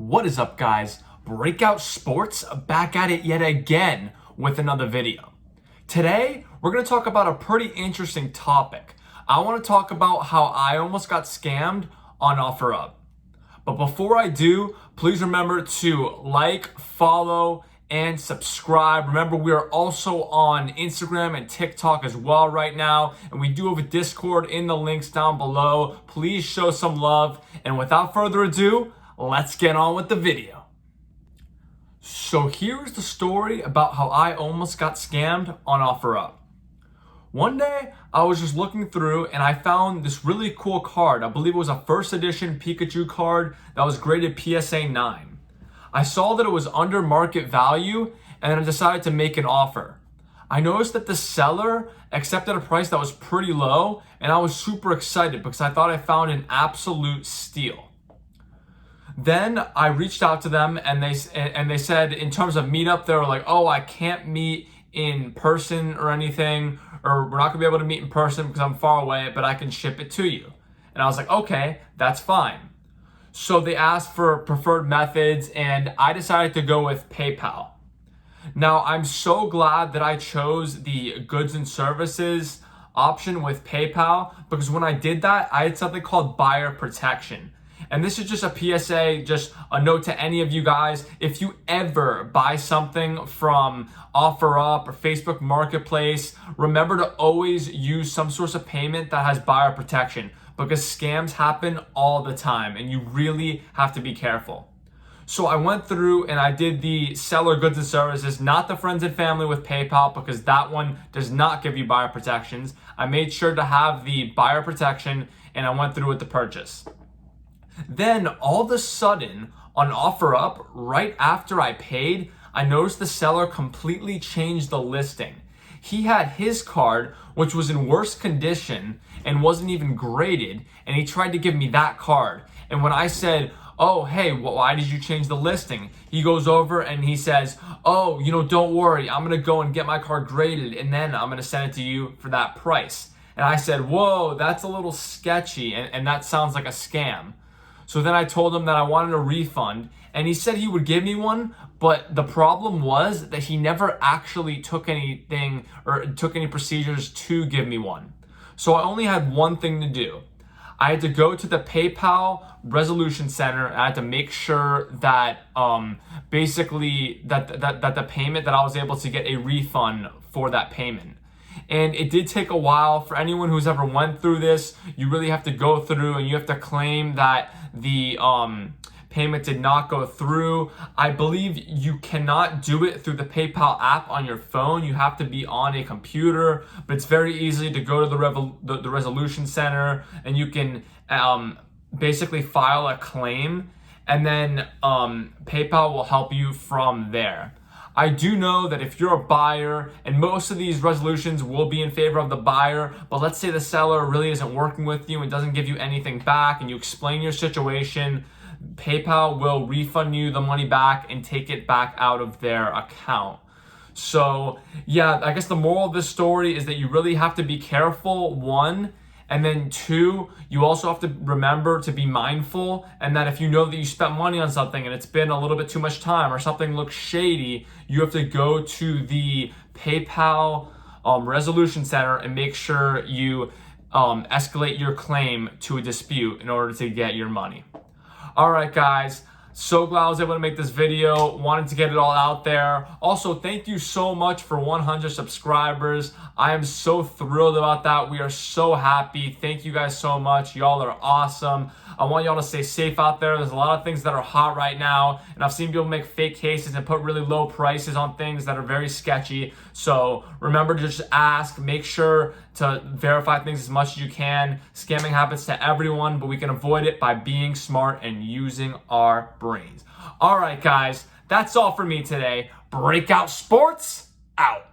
What is up, guys? Breakout Sports back at it yet again with another video. Today, we're going to talk about a pretty interesting topic. I want to talk about how I almost got scammed on OfferUp. But before I do, please remember to like, follow, and subscribe. Remember, we are also on Instagram and TikTok as well right now. And we do have a Discord in the links down below. Please show some love. And without further ado, let's get on with the video. So here's the story about how I almost got scammed on OfferUp. One day, I was just looking through and I found this really cool card. I believe it was a first edition Pikachu card that was graded PSA 9. I saw that it was under market value and then I decided to make an offer. I noticed that the seller accepted a price that was pretty low and I was super excited because I thought I found an absolute steal. Then I reached out to them and they said in terms of meetup, they were like, oh, I can't meet in person or anything, or we're not gonna be able to meet in person because I'm far away, but I can ship it to you. And I was like, okay, that's fine. So they asked for preferred methods and I decided to go with PayPal. Now I'm so glad that I chose the goods and services option with PayPal because when I did that, I had something called buyer protection. And this is just a PSA, just a note to any of you guys. If you ever buy something from OfferUp or Facebook Marketplace, remember to always use some source of payment that has buyer protection because scams happen all the time and you really have to be careful. So I went through and I did the seller goods and services, not the friends and family with PayPal because that one does not give you buyer protections. I made sure to have the buyer protection and I went through with the purchase. Then all of a sudden on OfferUp, right after I paid, I noticed the seller completely changed the listing. He had his card, which was in worse condition and wasn't even graded, and he tried to give me that card. And when I said, oh, hey, why did you change the listing? He goes over and he says, oh, don't worry, I'm gonna go and get my card graded and then I'm gonna send it to you for that price. And I said, whoa, that's a little sketchy and that sounds like a scam. So then I told him that I wanted a refund and he said he would give me one, but the problem was that he never actually took anything or took any procedures to give me one. So I only had one thing to do. I had to go to the PayPal resolution center and I had to make sure that basically that the payment that I was able to get a refund for that payment. And it did take a while. For anyone who's ever went through this, you really have to go through and you have to claim that the payment did not go through. I believe you cannot do it through the PayPal app on your phone. You have to be on a computer, but it's very easy to go to the resolution center and you can basically file a claim and then PayPal will help you from there. I do know that if you're a buyer, and most of these resolutions will be in favor of the buyer, but let's say the seller really isn't working with you and doesn't give you anything back and you explain your situation, PayPal will refund you the money back and take it back out of their account. So yeah, I guess the moral of this story is that you really have to be careful, one, and then two, you also have to remember to be mindful and that if you know that you spent money on something and it's been a little bit too much time or something looks shady, you have to go to the PayPal resolution center and make sure you escalate your claim to a dispute in order to get your money. All right, guys. So glad I was able to make this video. Wanted to get it all out there. Also, thank you so much for 100 subscribers. I am so thrilled about that. We are so happy. Thank you guys so much. Y'all are awesome. I want y'all to stay safe out there. There's a lot of things that are hot right now, and I've seen people make fake cases and put really low prices on things that are very sketchy. So remember to just ask, make sure to verify things as much as you can. Scamming happens to everyone, but we can avoid it by being smart and using our brains. All right, guys, that's all for me today. Breakout Sports out.